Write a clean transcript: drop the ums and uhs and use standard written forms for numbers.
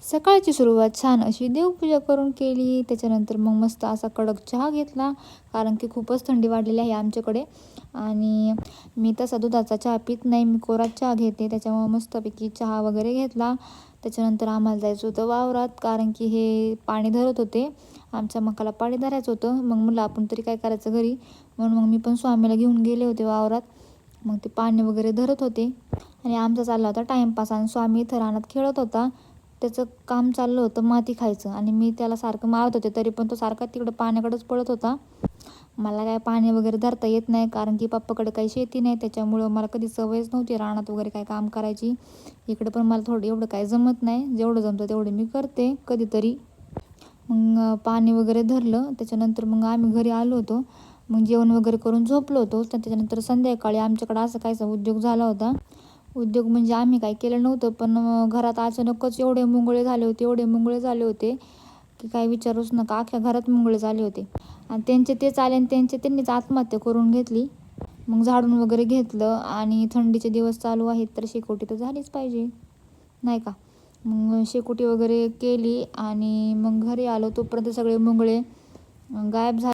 सकाळची सुरुवात छान अशी देवपूजा करून केली. त्याच्यानंतर मग मस्त असा कडक चहा घेतला, कारण की खूपच थंडी वाढलेली आहे आमच्याकडे. आणि मी तसा दुधाचा चहा पित नाही, मी कोराच चहा घेते. त्याच्यामुळे मस्तपैकी चहा वगैरे घेतला. त्याच्यानंतर आम्हाला जायचं होतं वावरात, कारण की हे पाणी धरत होते. आमच्या मकाला पाणी धरायचं होतं. मग म्हणलं आपण तरी काय करायचं घरी, म्हणून मग मी पण स्वामीला घेऊन गेले होते वावरात. मग ते पाणी वगैरे धरत होते आणि आमचा चालला होता टाईमपास. आणि स्वामी इथं रानात खेळत होता. त्याचं काम चाललं होतं माती खायचं, आणि मी त्याला सारखं मारत होते, तरी पण तो सारखा तिकडं पाण्याकडेच पळत होता. मला काय पाणी वगैरे धरता येत नाही, कारण की पप्पाकडे काही शेती नाही. त्याच्यामुळं मला कधी सवयच नव्हती रानात वगैरे काय काम करायची. इकडं पण मला थोडं एवढं काय जमत नाही. जेवढं जमतं तेवढं मी करते कधीतरी. मग पाणी वगैरे धरलं. त्याच्यानंतर मग आम्ही घरी आलो होतो. मग जेवण वगैरे करून झोपलो होतो. त्याच्यानंतर संध्याकाळी आमच्याकडं असं काहीसा उद्योग झाला होता. उद्योग म्हणजे आम्ही काही केलं नव्हतं, पण घरात अचानकच एवढे मुंगळे झाले होते, एवढे मुंगळे झाले होते की काही विचारूच नका. अख्ख्या घरात मुंगळे झाले होते. आणि त्यांचे तेच आले आणि त्यांनीच आत्महत्या करून घेतली. मग झाडून वगैरे घेतलं. आणि थंडीचे दिवस चालू आहेत, तर शेकोटी तर झालीच पाहिजे, नाही का. मग शेकोटी वगैरे केली आणि मग घरी आलो. तोपर्यंत सगळे मुंगळे गायब झाले.